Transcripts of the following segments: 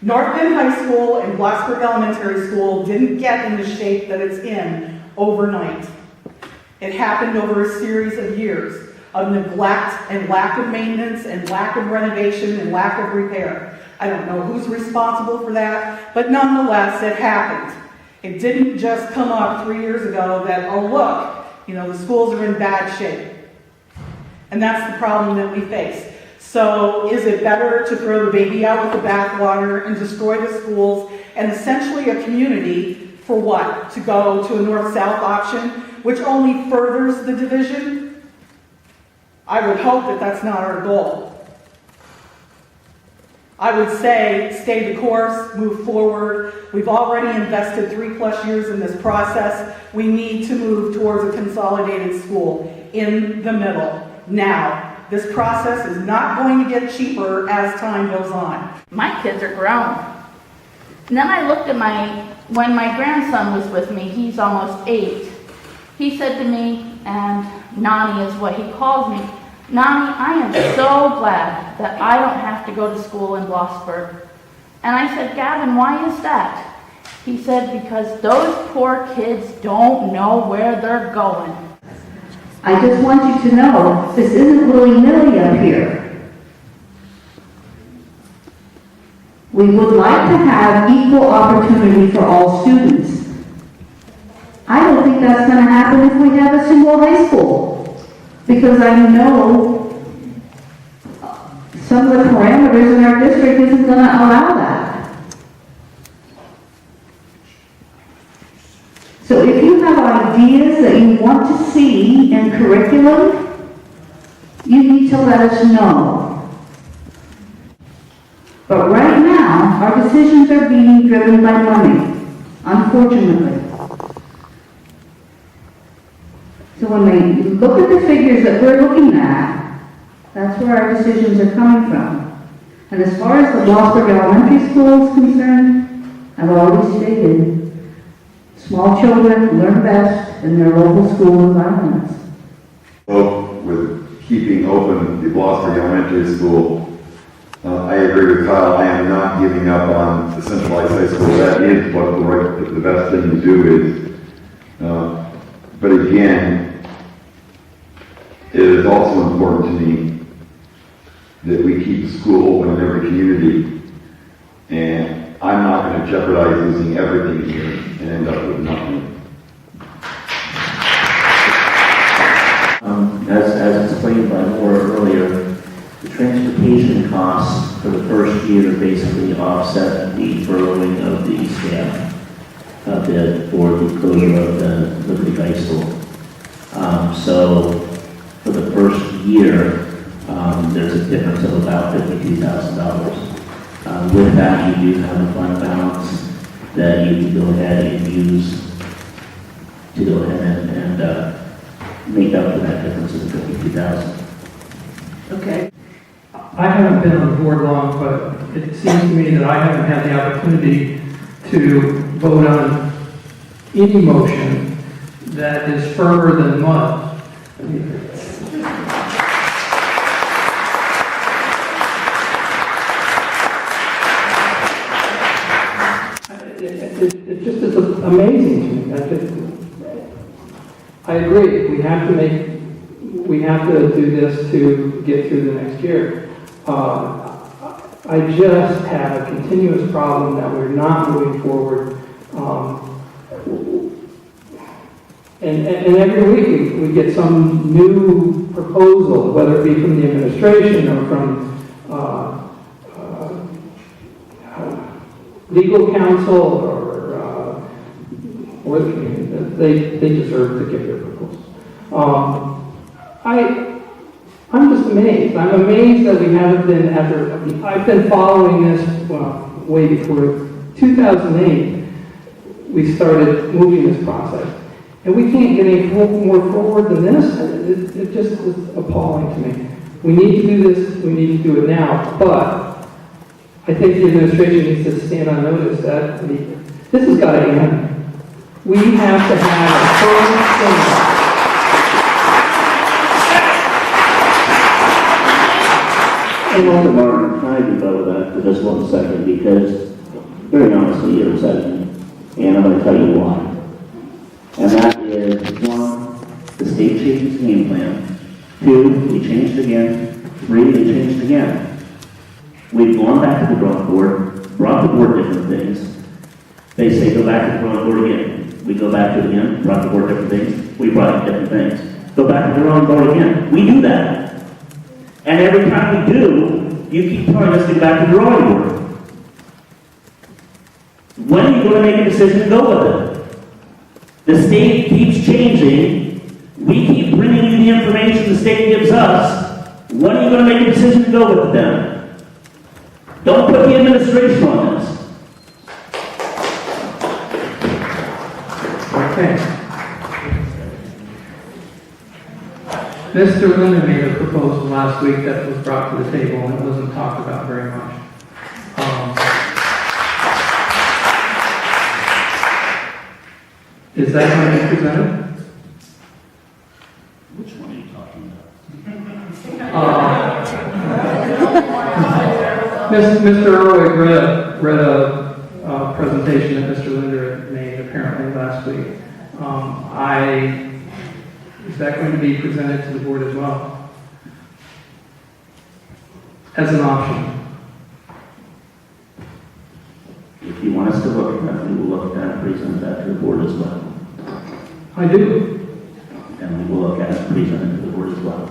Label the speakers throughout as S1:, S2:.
S1: North Bend High School and Blossburg Elementary School didn't get in the shape that it's in overnight. It happened over a series of years of neglect and lack of maintenance and lack of renovation and lack of repair. I don't know who's responsible for that, but nonetheless, it happened. It didn't just come up 3 years ago that, oh look, the schools are in bad shape. And that's the problem that we face. So is it better to throw the baby out with the bathwater and destroy the schools and essentially a community for what? To go to a north-south option, which only furthers the division? I would hope that that's not our goal. I would say stay the course, move forward. We've already invested 3+ years in this process. We need to move towards a consolidated school in the middle now. This process is not going to get cheaper as time goes on.
S2: My kids are grown. And then I looked at when my grandson was with me, he's almost 8. He said to me, and Nani is what he calls me, Nani, I am so glad that I don't have to go to school in Blossburg. And I said, Gavin, why is that? He said, because those poor kids don't know where they're going.
S3: I just want you to know, this isn't willy-nilly up here. We would like to have equal opportunity for all students. I don't think that's going to happen if we have a single high school, because I know some of the parameters in our district isn't going to allow that. So if you have ideas that you want to see in curriculum, you need to let us know. But right now, our decisions are being driven by money, unfortunately. So when they look at the figures that we're looking at, that's where our decisions are coming from. And as far as the Blossburg Elementary School is concerned, I've already stated, small children learn best in their local school environments.
S4: Well, with keeping open the Blossburg Elementary School, I agree with Kyle. I am not giving up on the centralized high school. That is what the best thing to do is. But again, it is also important to me that we keep the school open in every community. And I'm not going to jeopardize losing everything here and end up with nothing.
S5: As explained by Laura earlier, the transportation costs for the first year basically offset the furloughing of the staff bid for the closure of the Liberty High School. So for the first year, there's a difference of about $52,000. With that, you do have a fund balance that you can go ahead and use to go ahead and make up for that difference of the $52,000.
S3: Okay.
S6: I haven't been on the board long, but it seems to me that I haven't had the opportunity to vote on any motion that is firmer than mud. It just is amazing to me. I agree. We have to do this to get through the next year. I just have a continuous problem that we're not moving forward. And every week we get some new proposal, whether it be from the administration or from legal counsel or they deserve to give their proposal. I'm just amazed. I'm amazed that we haven't been I've been following this, way before 2008, we started moving this process. And we can't get any more forward than this. It just is appalling to me. We need to do this, we need to do it now, but I think the administration needs to stand on notice that this has got to end. We have to have a firm stand.
S5: And on the margin, can I develop that for just 1 second? Because very honestly, you're upsetting me. And I'm going to tell you why. And that is, one, the state changed the game plan. Two, they changed again. Three, they changed again. We've gone back to the drawing board, brought the board different things. They say go back to the drawing board again. We go back to it again, brought the board different things. We brought different things. Go back to the drawing board again. We do that. And every time we do, you keep telling us to go back to the drawing board. When are you going to make a decision to go with it? The state keeps changing. We keep bringing you the information the state gives us. When are you going to make a decision to go with it then? Don't put the administration on this.
S6: Okay. Mr. Lynne made a proposal last week that was brought to the table and it wasn't talked about very much. Is that going to be presented?
S5: Which one are you talking about?
S6: Mr. Irwig read a presentation that Mr. Linder made apparently last week. Is that going to be presented to the board as well? As an option?
S5: If you want us to look at that, we will look at that and present that to the board as well.
S6: I do.
S5: And we will look at it and present it to the board as well.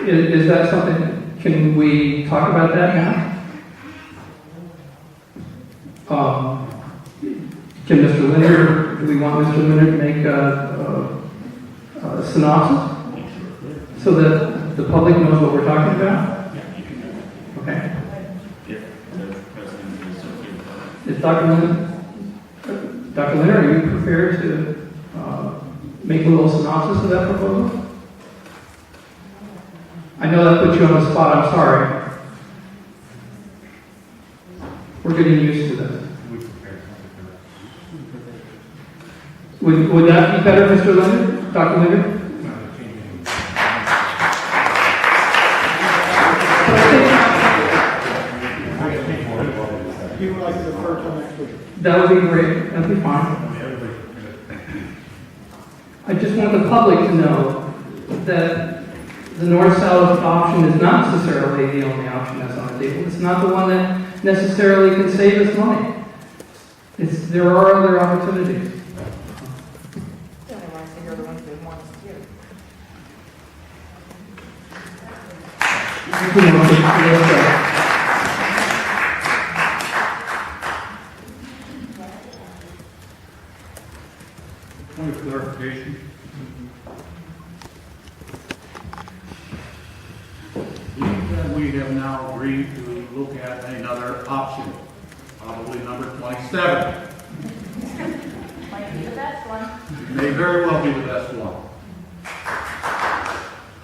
S6: Is that something, can we talk about that now? Can Mr. Linder, do we want Mr. Linder to make a synopsis? So that the public knows what we're talking about? Okay. Is Dr. Linder, are you prepared to make a little synopsis of that proposal? I know that puts you on the spot, I'm sorry. We're getting used to this. Would that be better, Mr. Linder? Dr. Linder?
S7: He would like to defer till next week.
S6: That would be great, that'd be fine. I just want the public to know that the north-south option is not necessarily the only option that's on the table. It's not the one that necessarily can save us money. There are other opportunities.
S7: Point of clarification. We have now agreed to look at another option, probably number 27.
S2: Might be the best one.
S7: It may very well be the best one.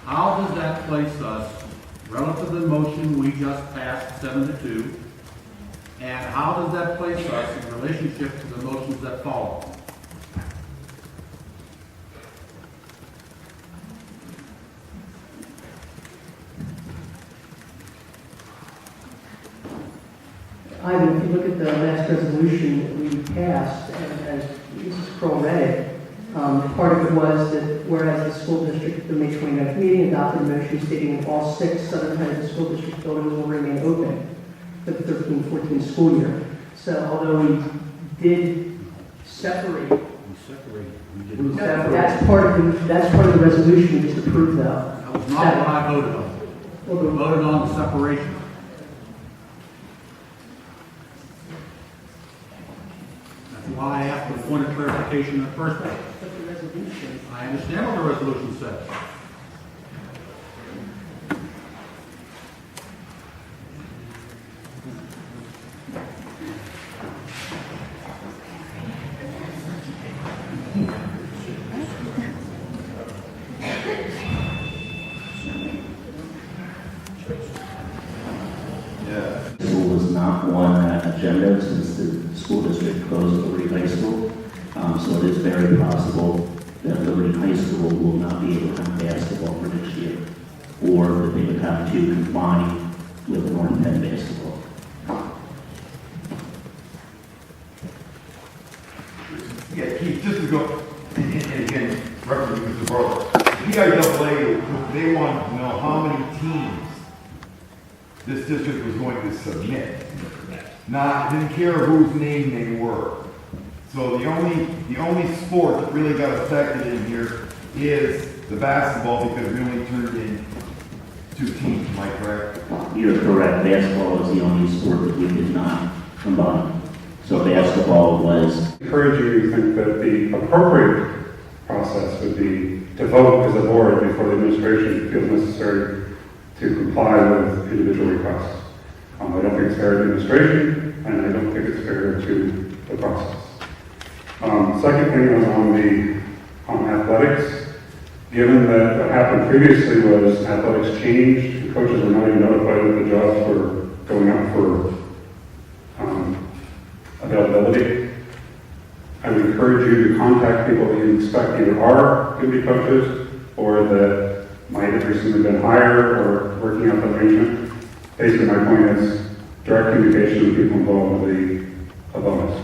S7: How does that place us relative to the motion we just passed 7-2? And how does that place us in relationship to the motions that follow?
S8: Ivan, if you look at the last resolution that we passed, and as Mrs. Kroll read it, part of it was that whereas the school district at the May 29th meeting adopted a motion stating all 6 Southern High School District buildings will remain open for the 13-14 school year. So although we did separate, that's part of the resolution we just approved though.
S7: That was not what I voted on. I voted on the separation. That's why I asked for the point of clarification in the first place.
S8: But the resolution,
S7: I understand what the resolution says.
S5: School was not on that agenda since the school district closed Liberty High School. So it is very possible that Liberty High School will not be able to have basketball for next year. or that they would have to combine with North Penn basketball.
S9: Yeah, Keith, just to go, and again, referencing Mr. Bartlett, the PIAA, they wanted to know how many teams this district was going to submit. Not, didn't care whose name they were. So the only sport that really got affected in here is the basketball, because we only turned in 2 teams, am I correct?
S5: You're correct, basketball was the only sport that we did not combine. So basketball was,
S10: Encourage you to think that the appropriate process would be to vote as a board before the administration feels necessary to comply with individual requests. I don't think it's fair to the administration, and I don't think it's fair to the process. Second thing was on athletics. Given that what happened previously was athletics changed, the coaches were not even notified that the jobs were going up for availability. I would encourage you to contact people that you expect either are going to be coaches or that might have recently been hired or working out the arrangement. Basically, my point is direct communication with people involved will be a bonus.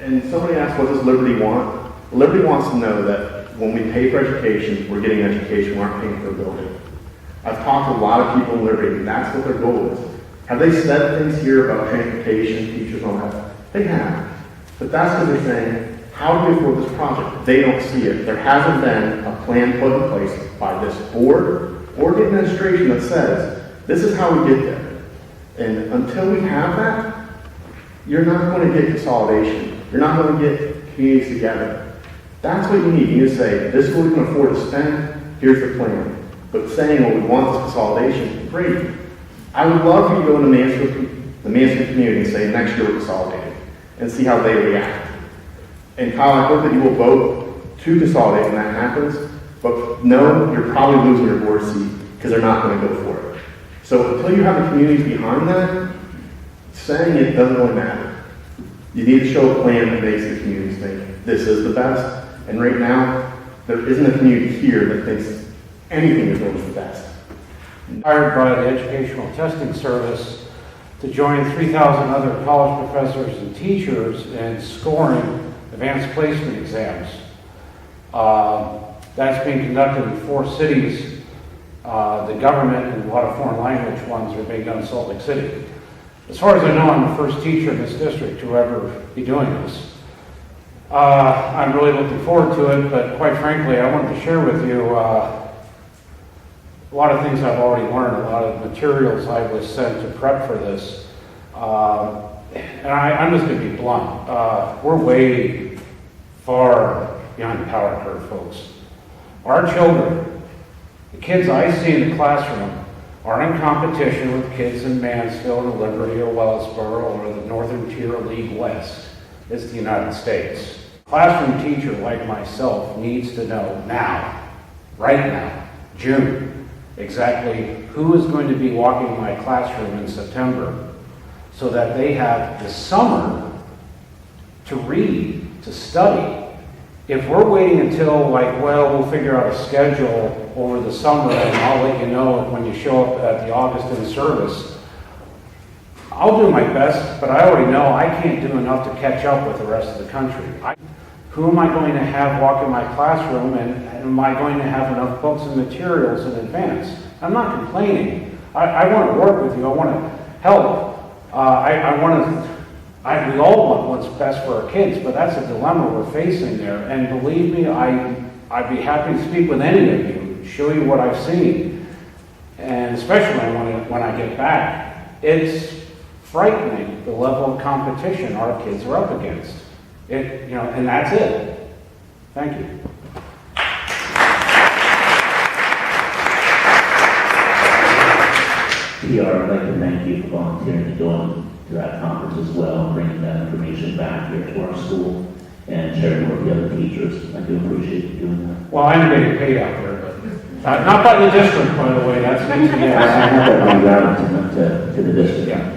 S11: And somebody asked, what does Liberty want? Liberty wants to know that when we pay for education, we're getting education, we aren't paying for a building. I've talked to a lot of people in Liberty, and that's what their goal is. Have they said things here about transportation, teachers, and all that? They have. But that's because they're saying, how do we afford this project? They don't see it. There hasn't been a plan put in place by this board or the administration that says, this is how we get there. And until we have that, you're not going to get consolidation. You're not going to get communities together. That's what you need. You need to say, this is what we can afford to spend, here's the plan. But saying, well, we want this consolidation, great. I would love for you to go into the Mansfield community and say, next year we're consolidating, and see how they react. And Kyle, I hope that you will vote to consolidate when that happens, but no, you're probably losing your board seat because they're not going to go for it. So until you have the communities behind that, saying it doesn't really matter. You need to show a plan that makes the communities think this is the best. And right now, there isn't a community here that thinks anything is really the best.
S12: Hired by the Educational Testing Service to join 3,000 other college professors and teachers in scoring advanced placement exams. That's being conducted in 4 cities. The government and a lot of foreign language ones are being done in Salt Lake City. As far as I know, I'm the first teacher in this district to ever be doing this. I'm really looking forward to it, but quite frankly, I wanted to share with you a lot of things I've already learned, a lot of materials I was sent to prep for this. And I'm just going to be blunt. We're way far behind the power curve, folks. Our children, the kids I see in the classroom, are in competition with kids in Mansfield or Liberty or Wellsboro or the Northern Tier League West. It's the United States. A classroom teacher like myself needs to know now, right now, June, exactly who is going to be walking my classroom in September so that they have the summer to read, to study. If we're waiting until we'll figure out a schedule over the summer and I'll let you know when you show up at the August service, I'll do my best, but I already know I can't do enough to catch up with the rest of the country. Who am I going to have walk in my classroom, and am I going to have enough books and materials in advance? I'm not complaining. I want to work with you. I want to help. We all want what's best for our kids, but that's a dilemma we're facing there. And believe me, I'd be happy to speak with any of you, show you what I've seen, and especially when I get back. It's frightening the level of competition our kids are up against. And that's it. Thank you.
S5: PR, I'd like to thank you for volunteering to go to that conference as well, bringing that information back here to our school and sharing with the other teachers. I do appreciate you doing that.
S12: Well, I'm getting paid out there, but not by the district, by the way. That's
S5: I have that routed to the district.
S12: Yeah.